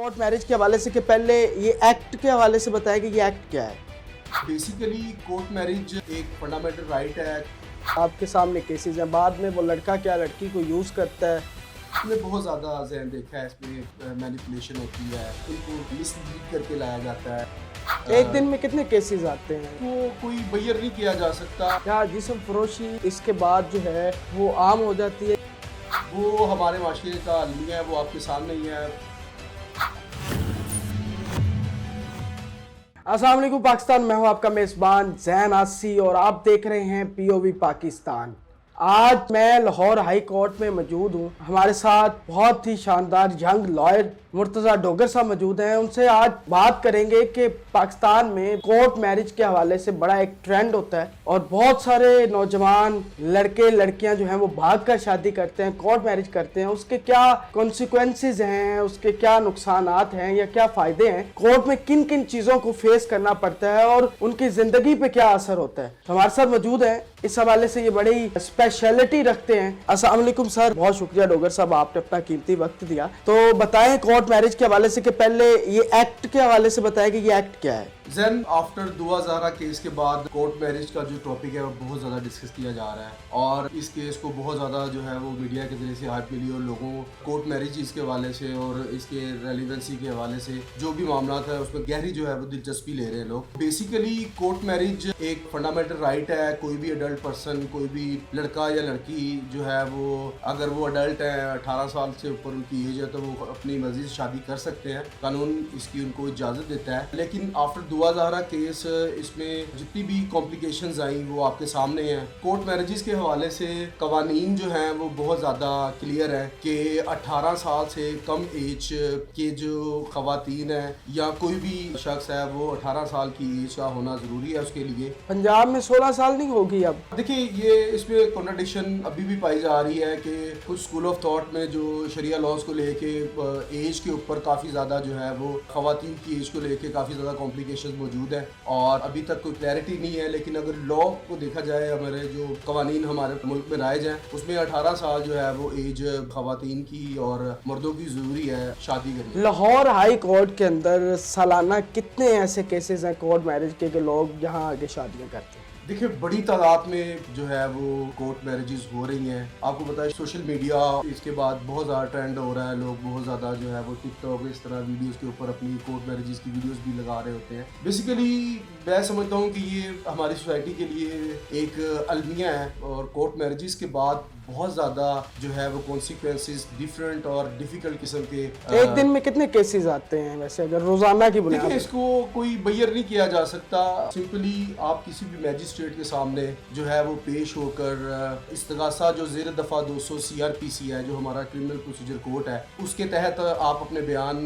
Court marriage के हवाले से कि पहले ये एक्ट के हवाले से बताया कि ये एक्ट क्या है। बेसिकली कोर्ट मैरिज एक फंडामेंटल राइट है। आपके सामने केसेस हैं, बाद में वो लड़का क्या लड़की को यूज़ करता है। हमने बहुत ज़्यादा ज़हन देखा है, इसमें मैनिपुलेशन होती है, उनको मिसलीड करके लाया जाता है। एक दिन में कितने केसेस आते हैं? वो कोई बैर नहीं किया जा सकता। क्या जिस्म फरोशी इसके बाद जो है वो आम हो जाती है? वो हमारे माशरे का अलमिया है, वो आपके सामने ही है। अस्सलाम वालेकुम पाकिस्तान, मैं हूं आपका मेज़बान ज़ैन आसी और आप देख रहे हैं पीओवी पाकिस्तान। आज मैं लाहौर हाई कोर्ट में मौजूद हूं। हमारे साथ बहुत ही शानदार यंग लॉयर मुर्तज़ा डोगर साहब मौजूद हैं। उनसे आज बात करेंगे कि पाकिस्तान में कोर्ट मैरिज के हवाले से बड़ा एक ट्रेंड होता है और बहुत सारे नौजवान लड़के लड़कियां जो हैं वो भाग कर शादी करते हैं, कोर्ट मैरिज करते हैं। उसके क्या कॉन्सिक्वेंसेस हैं, उसके क्या नुकसानात हैं या क्या फ़ायदे हैं, कोर्ट में किन किन चीज़ों को फेस करना पड़ता है और उनकी ज़िंदगी पे क्या असर होता है। तो हमारे साथ मौजूद हैं, इस हवाले से ये बड़ी स्पेशलिटी रखते हैं। अस्सलाम वालेकुम सर, बहुत शुक्रिया डोगर साहब, आपने अपना कीमती वक्त दिया। तो बताएं कोर्ट मैरिज के हवाले से कि पहले ये एक्ट के हवाले से बताएं कि ये एक्ट क्या है। जैन आफ्टर दुआ ज़हरा केस के बाद कोर्ट मैरिज का जो टॉपिक है वो बहुत ज़्यादा डिस्कस किया जा रहा है और इस केस को बहुत ज़्यादा जो है वो मीडिया के ज़रिए से हाइप मिली और लोगों को कोर्ट मैरिज इसके हवाले से और इसके रेलिवेंसी के हवाले से जो भी मामला है उसमें गहरी जो है वो दिलचस्पी ले रहे हैं लोग। बेसिकली कोर्ट मैरिज एक फंडामेंटल राइट है। कोई भी अडल्ट पर्सन, कोई भी लड़का या लड़की जो है वो अगर वो अडल्ट है, 18 साल से ऊपर उनकी एज है, तो वो अपनी मर्जी से शादी कर सकते हैं। कानून इसकी उनको इजाज़त देता है। लेकिन आफ्टर दुआ ज़हरा केस, इसमें जितनी भी कॉम्प्लिकेशंस आई वो आपके सामने हैं। कोर्ट मैरिजेस के हवाले से कवानीन जो हैं वो बहुत ज़्यादा क्लियर है कि 18 साल से कम एज के जो खवातीन हैं या कोई भी शख्स है वो 18 साल की एज का होना ज़रूरी है उसके लिए। पंजाब में 16 साल नहीं होगी अब। देखिए, ये इसमें कॉन्ट्रडिक्शन अभी भी पाई जा रही है कि कुछ स्कूल ऑफ थॉट में जो शरिया लॉज को लेके एज के ऊपर काफ़ी ज़्यादा जो है वो खवातीन की एज को लेके काफ़ी ज़्यादा कॉम्प्लिकेशन मौजूद है और अभी तक कोई क्लैरिटी नहीं है। लेकिन अगर लॉ को देखा जाए, हमारे जो कवानीन हमारे मुल्क में राइज हैं उसमें 18 साल जो है वो एज खवातीन की और मर्दों की ज़रूरी है शादी करनी। लाहौर हाई कोर्ट के अंदर सालाना कितने ऐसे केसेस हैं कोर्ट मैरिज के लोग यहाँ आगे शादियाँ करते हैं? देखिए, बड़ी तादाद में जो है वो कोर्ट मैरिजेस हो रही हैं। आपको पता है सोशल मीडिया इसके बाद बहुत ज़्यादा ट्रेंड हो रहा है। लोग बहुत ज़्यादा जो है वो टिकटॉक इस तरह वीडियोस के ऊपर अपनी कोर्ट मैरिजेस की वीडियोस भी लगा रहे होते हैं। बेसिकली मैं समझता हूँ कि ये हमारी सोसाइटी के लिए एक अलमिया है और कोर्ट मैरिजेस के बाद बहुत ज़्यादा जो है वो कॉन्सिक्वेंसेस डिफरेंट और डिफ़िकल्ट किस्म के एक दिन में कितने केसेस आते हैं वैसे अगर रोजाना की बुनियाद? देखिए, इसको कोई बैर नहीं किया जा सकता। सिंपली आप किसी भी मैजिस्ट्रेट के सामने जो है वो पेश होकर इस्तगासा जो ज़ेर दफ़ा 200 CRPC है, जो हमारा क्रिमिनल प्रोसीजर कोड है, उसके तहत आप अपने बयान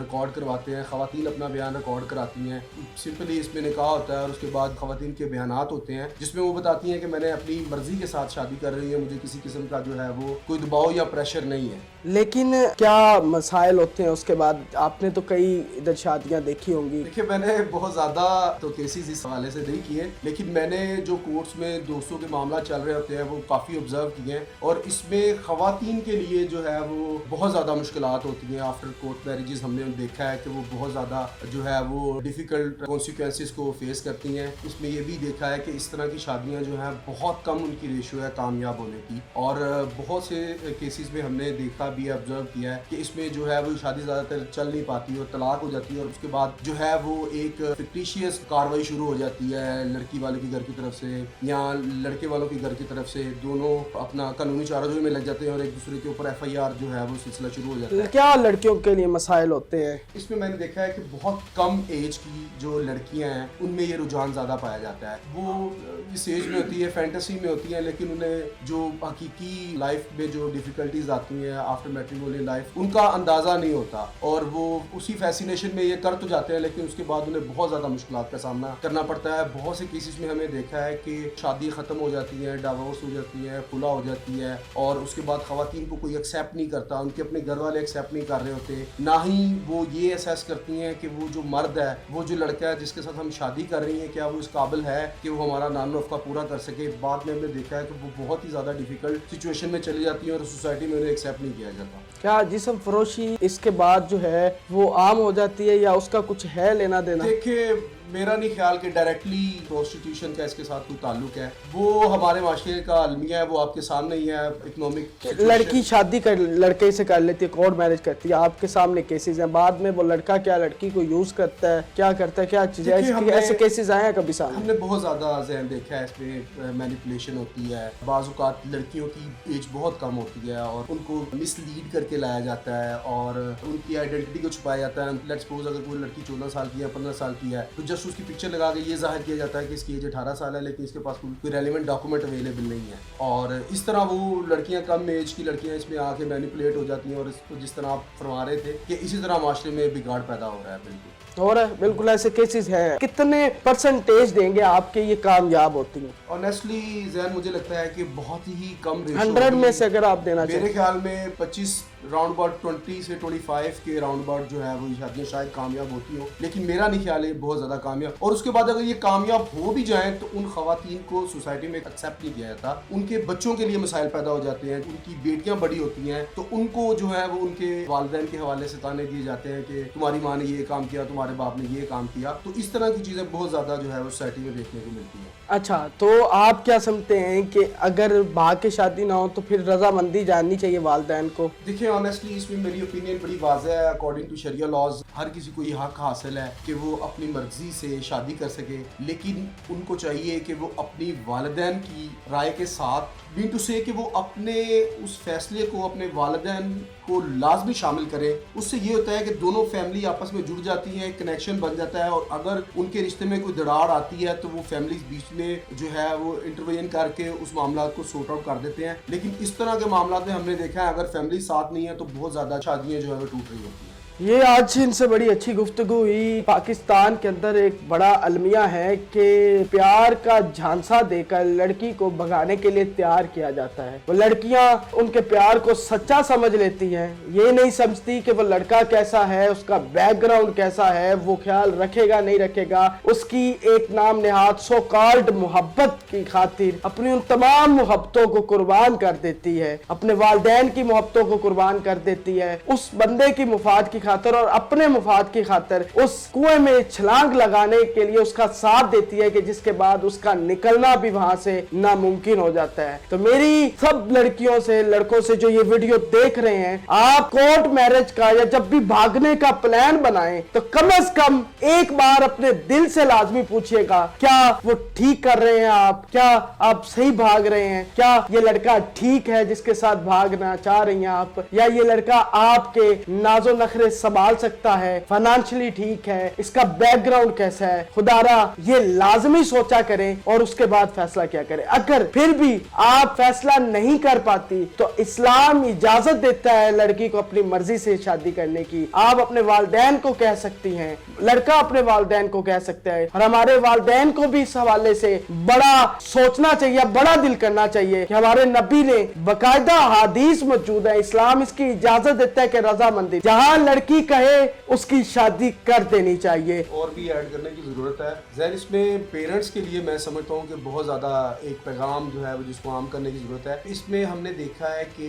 रिकॉर्ड करवाते हैं। ख़वातीन अपना बयान रिकॉर्ड कराती हैं। सिंपली इसमें निकाह होता है और उसके बाद ख़वातीन के बयानात होते हैं जिसमें वो बताती हैं कि मैंने अपनी मर्ज़ी के साथ शादी कर रही है, मुझे किसी किस्म का जो है वो कोई दबाव या प्रेशर नहीं है। लेकिन क्या मसाइल होते हैं उसके बाद? आपने तो कई इधर शादियां देखी होंगी। देखिए, मैंने बहुत ज़्यादा तो केसेस इस हवाले से नहीं किए, लेकिन मैंने जो कोर्ट्स में दोस्तों के मामला चल रहे होते हैं वो काफ़ी ऑब्जर्व किए हैं और इसमें ख़वातीन के लिए जो है वो बहुत ज़्यादा मुश्किलात होती हैं। आफ्टर कोर्ट मैरिजेस हमने देखा है कि वो बहुत ज़्यादा जो है वो डिफ़िकल्ट कॉन्सिक्वेंसेस को फेस करती हैं। इसमें ये भी देखा है कि इस तरह की शादियाँ जो हैं बहुत कम उनकी रेशियो है कामयाब होने की और बहुत से केसेस में हमने देखा भी, ऑब्जर्व किया है कि इसमें जो है वो शादी ज़्यादातर चल नहीं पाती और तलाक हो जाती है और उसके बाद जो है वो एक फिक्टिशियस कार्रवाई शुरू हो जाती है लड़की वाले के घर की तरफ से या लड़के वालों के घर की तरफ से। दोनों अपना कानूनी चाराजोई में लग जाते हैं और एक दूसरे के ऊपर FIR जो है वो सिलसिला शुरू हो जाता है। क्या लड़कियों के लिए मसाइल होते हैं? इसमें मैंने देखा है कि बहुत कम एज की जो लड़कियां हैं उनमें ये रुझान ज़्यादा पाया जाता है। वो इस एज में होती है, फैंटेसी में होती हैं, लेकिन उन्हें जो हकीकी लाइफ में जो डिफ़िकल्टीज आती हैं आफ्टर मैट्रिमोनियल लाइफ, उनका अंदाज़ा नहीं होता और वो उसी फैसिनेशन में ये कर तो जाते हैं लेकिन उसके बाद उन्हें बहुत ज़्यादा मुश्किलात का सामना करना पड़ता है। बहुत से केसेस में हमें देखा है कि शादी ख़त्म हो जाती है, डाइवोर्स हो जाती है, खुला हो जाती है और उसके बाद ख़वातीन को कोई एक्सेप्ट नहीं करता, उनके अपने घर वाले एक्सेप्ट नहीं कर रहे होते, ना ही वो ये असेस करती हैं कि वो जो मर्द है, वो जो लड़का है जिसके साथ हम शादी कर रही हैं, क्या वो इस काबिल है कि वो हमारा नाम नफ़का पूरा कर सके। बाद में हमने देखा है कि वो बहुत ही ज़्यादा डिफ़िकल्ट सिचुएशन में चली जाती है और सोसाइटी में उन्हें एक्सेप्ट नहीं किया करता। क्या जिस्म फरोशी इसके बाद जो है वो आम हो जाती है या उसका कुछ है लेना देना? देखिए, मेरा नहीं ख्याल कि डायरेक्टली प्रोस्टिट्यूशन का इसके साथ कोई ताल्लुक है। वो हमारे माशरे का अलमिया है, वो आपके सामने ही है। इकोनॉमिक लड़की शादी कर लड़के से कर लेती है, कोर्ट मैरिज करती है, आपके सामने केसेस हैं, बाद में वो लड़का क्या लड़की को यूज करता है, क्या करता है, क्या चीज़ है, ऐसे केसेस आए हैं कभी सामने? हमने बहुत ज़्यादा ज़हन देखा है, इसमें मैनिपुलेशन होती है। बाज़ औक़ात लड़कियों की एज बहुत कम होती है और उनको मिसलीड करके लाया जाता है और उनकी आइडेंटिटी को छुपाया जाता है। लेट्स सपोज अगर कोई लड़की 14 साल की है, 15 साल की है, तो जस्ट उसकी पिक्चर लगा के ये जाहिर किया जाता है कि इसकी एज 18 साल है, लेकिन इसके पास कोई रेलिवेंट डॉक्यूमेंट अवेलेबल नहीं है। और इस तरह वो लड़कियां, कम एज की लड़कियां इसमें आके मैनिपुलेट हो जाती हैं और इसको जिस तरह आप फरमा रहे थे कि इसी तरह माशरे में बिगाड़ पैदा हो रहा है। बिल्कुल हो रहा है, बिल्कुल ऐसे केसेस हैं। कितने परसेंटेज देंगे आपके ये कामयाब होती हैं? ऑनेस्टली जैन, मुझे लगता है कि बहुत ही कम 100 में से अगर आप देना मेरे चाहें, ख्याल में 25 राउंड अबाउट 20 से 25 के राउंड अबाउट जो है वो शादियाँ शायद कामयाब होती हो, लेकिन मेरा नहीं ख्याल है बहुत ज़्यादा कामयाब। और उसके बाद अगर ये कामयाब हो भी जाएं तो उन ख़वातीन को सोसाइटी में एक्सेप्ट नहीं किया जाता। उनके बच्चों के लिए मसाइल पैदा हो जाते हैं, उनकी बेटियां बड़ी होती हैं तो उनको जो है वो उनके वालिदैन के हवाले से ताने दिए जाते हैं कि तुम्हारी माँ ने ये काम किया, तुम्हारे बाप ने ये काम किया। तो इस तरह की चीज़ें बहुत ज़्यादा जो है वो सोसाइटी में देखने को मिलती है। अच्छा, तो आप क्या समझते हैं कि अगर भाग के शादी ना हो तो फिर रजामंदी जाननी चाहिए वालिदैन को? देखिए, ऑनेस्टली इसमें मेरी ओपिनियन बड़ी वाज़ेह है। अकॉर्डिंग टू शरिया लॉज हर किसी को ये हक हासिल है कि वो अपनी मर्जी से शादी कर सके, लेकिन उनको चाहिए कि वो अपनी वालिदैन की राय के साथ मीन टू से कि वो अपने उस फैसले को अपने वालिदैन को लाजमी शामिल करें। उससे ये होता है कि दोनों फैमिली आपस में जुड़ जाती हैं, कनेक्शन बन जाता है और अगर उनके रिश्ते में कोई दरार आती है तो वो फैमिली बीच में जो है वो इंटरवेन करके उस मामला को सॉर्ट आउट कर देते हैं। लेकिन इस तरह के मामला में हमने देखा है अगर फैमिली साथ नहीं है तो बहुत ज़्यादा शादियाँ जो है वो टूट रही होती हैं। ये आज इनसे बड़ी अच्छी गुफ्तगू हुई। पाकिस्तान के अंदर एक बड़ा अलमिया है कि प्यार का झांसा देकर लड़की को भगाने के लिए तैयार किया जाता है। वो लड़कियां उनके प्यार को सच्चा समझ लेती हैं, ये नहीं समझती कि वो लड़का कैसा है, उसका बैकग्राउंड कैसा है, वो ख्याल रखेगा नहीं रखेगा। उसकी एक नाम नेहाद सो कॉल्ड मोहब्बत की खातिर अपनी उन तमाम मोहब्बतों को कुर्बान कर देती है, अपने वालिदैन की मोहब्बतों को कुर्बान कर देती है, उस बंदे की मुफाद की खातिर और अपने मुफाद की खातिर उस कुएं में छलांग लगाने के लिए उसका साथ देती है कि जिसके बाद उसका निकलना भी वहां से नामुमकिन हो जाता है। तो मेरी सब लड़कियों से, लड़कों से जो ये वीडियो देख रहे हैं, आप कोर्ट मैरिज का या जब भी भागने का प्लान बनाएं तो कम से कम एक बार अपने दिल से लाजमी पूछिएगा क्या वो ठीक कर रहे हैं आप, क्या आप सही भाग रहे हैं, क्या ये लड़का ठीक है जिसके साथ भागना चाह रही हैं आप, या ये लड़का आपके नाजो नखरे संभाल सकता है, फाइनेंशियली ठीक है, इसका बैकग्राउंड कैसा है। खुदारा ये लाजमी सोचा करें और उसके बाद फैसला क्या करें। अगर फिर भी आप फैसला नहीं कर पाती तो इस्लाम इजाजत देता है लड़की को अपनी मर्जी से शादी करने की। आप अपने वालिदैन को कह सकती हैं, लड़का अपने वालिदैन को कह सकता है, और हमारे वालिदैन को भी इस हवाले से बड़ा सोचना चाहिए, बड़ा दिल करना चाहिए कि हमारे नबी ने बाकायदा हदीस मौजूद है, इस्लाम इसकी इजाजत देता है कि रजामंदी, जहां लड़की कहे उसकी शादी कर देनी चाहिए। और भी ऐड करने की ज़रूरत है ज़ैन, इसमें पेरेंट्स के लिए मैं समझता हूँ कि बहुत ज़्यादा एक पैगाम जो है वो जिसको आम करने की ज़रूरत है। इसमें हमने देखा है कि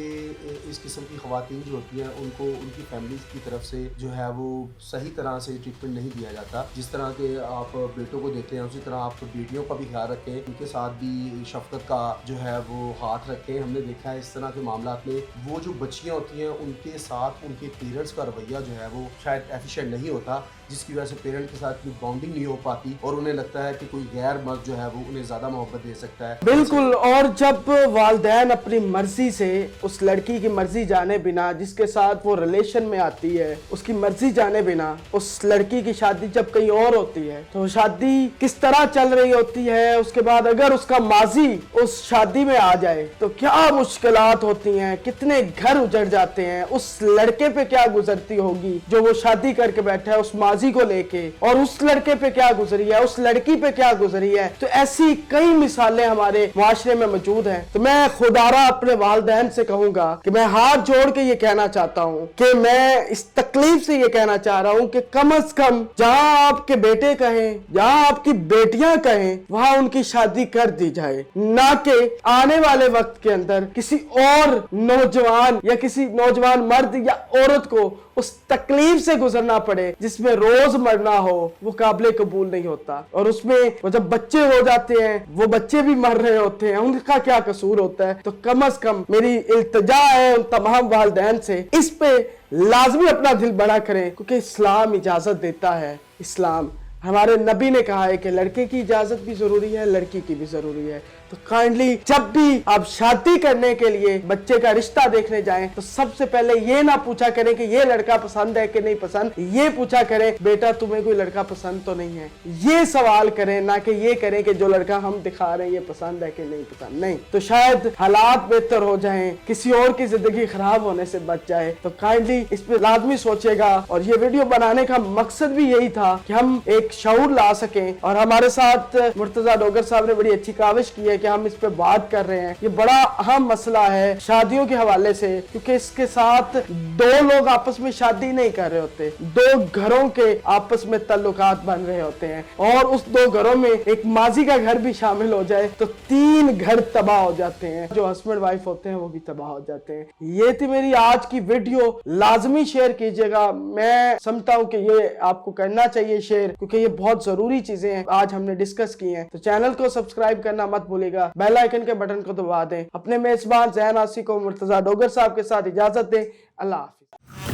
इस किस्म की ख़वातीन जो होती हैं उनको उनकी फैमिली की तरफ से जो है वो सही तरह से ट्रीटमेंट नहीं दिया जाता। जिस तरह के आप बेटों को देते हैं उसी तरह आप बेटियों का भी ख्याल रखें, उनके साथ भी शफकत का जो है वो हाथ रखें। हमने देखा है इस तरह के मामला में वो जो बच्चियाँ होती हैं उनके साथ उनके पेरेंट्स का रवैया जो है वो शायद एफिशिएंट नहीं होता, जिसकी वजह से पेरेंट के साथ कोई बॉन्डिंग नहीं हो पाती और उन्हें लगता है कि कोई गैर मर्द जो है वो उन्हें ज़्यादा मोहब्बत दे सकता है। बिल्कुल। और जब वालिदैन अपनी मर्जी से उस लड़की की मर्जी जाने बिना, जिसके साथ वो रिलेशन में आती है, उसकी मर्जी जाने बिना उस लड़की की शादी जब कहीं और होती है तो शादी किस तरह चल रही होती है, उसके बाद अगर उसका माजी उस शादी में आ जाए तो क्या मुश्किलात होती हैं, कितने घर उजड़ जाते हैं, उस लड़के पे क्या गुजरती होगी। होगी जो वो शादी करके बैठा है उस माजी को लेके, और उस लड़के पे क्या गुजरी है, उस लड़की पे क्या गुजरी है। तो ऐसी कई मिसालें हमारे मुआशरे में मौजूद हैं। तो मैं खुदारा अपने वालिदैन से कहूंगा कि मैं हाथ जोड़ के ये कहना चाहता हूँ कि मैं इस तकलीफ से ये कहना चाह रहा हूँ कि कम से कम जहाँ आपके बेटे कहें, जहाँ आपकी बेटियां कहें, वहां उनकी शादी कर दी जाए, ना कि आने वाले वक्त के अंदर किसी और नौजवान या किसी नौजवान मर्द या औरत को उस तकलीफ से गुजरना पड़े जिसमें रोज मरना हो। वो काबिल कबूल नहीं होता। और उसमें वो जब बच्चे हो जाते हैं, वो बच्चे भी मर रहे होते हैं, उनका क्या कसूर होता है। तो कम से कम मेरी इल्तिजा है उन तमाम वालिदैन से, इस पे लाजमी अपना दिल बड़ा करें, क्योंकि इस्लाम इजाजत देता है। इस्लाम, हमारे नबी ने कहा है कि लड़के की इजाजत भी जरूरी है, लड़की की भी जरूरी है। तो काइंडली जब भी आप शादी करने के लिए बच्चे का रिश्ता देखने जाएं तो सबसे पहले ये ना पूछा करें कि ये लड़का पसंद है कि नहीं पसंद, ये पूछा करें बेटा तुम्हें कोई लड़का पसंद तो नहीं है। ये सवाल करें, ना कि ये करें कि जो लड़का हम दिखा रहे हैं ये पसंद है कि नहीं पसंद। नहीं तो शायद हालात बेहतर हो जाएं, किसी और की जिंदगी खराब होने से बच जाए। तो काइंडली इस पे लाजमी सोचेगा। और ये वीडियो बनाने का मकसद भी यही था कि हम एक शऊर ला सकें। और हमारे साथ मुर्तजा डोगर साहब ने बड़ी अच्छी काविश की है कि हम इस पे बात कर रहे हैं। ये बड़ा अहम मसला है शादियों के हवाले से, क्योंकि इसके साथ दो लोग आपस में शादी नहीं कर रहे होते, दो घरों के आपस में ताल्लुकात बन रहे होते हैं। और उस दो घरों में एक माजी का घर भी शामिल हो जाए तो 3 घर तबाह हो जाते हैं। जो हस्बैंड वाइफ होते हैं वो भी तबाह हो जाते हैं। ये थी मेरी आज की वीडियो, लाजमी शेयर कीजिएगा। मैं समझता हूँ कि ये आपको करना चाहिए शेयर, क्योंकि ये बहुत जरूरी चीजें हैं आज हमने डिस्कस की हैं। तो चैनल को सब्सक्राइब करना मत भूलिएगा, बेल आइकन के बटन को दबा दें। अपने मेजबान ज़ैन आसी को मुर्तजा डोगर साहब के साथ इजाजत दें। अल्लाह हाफिज।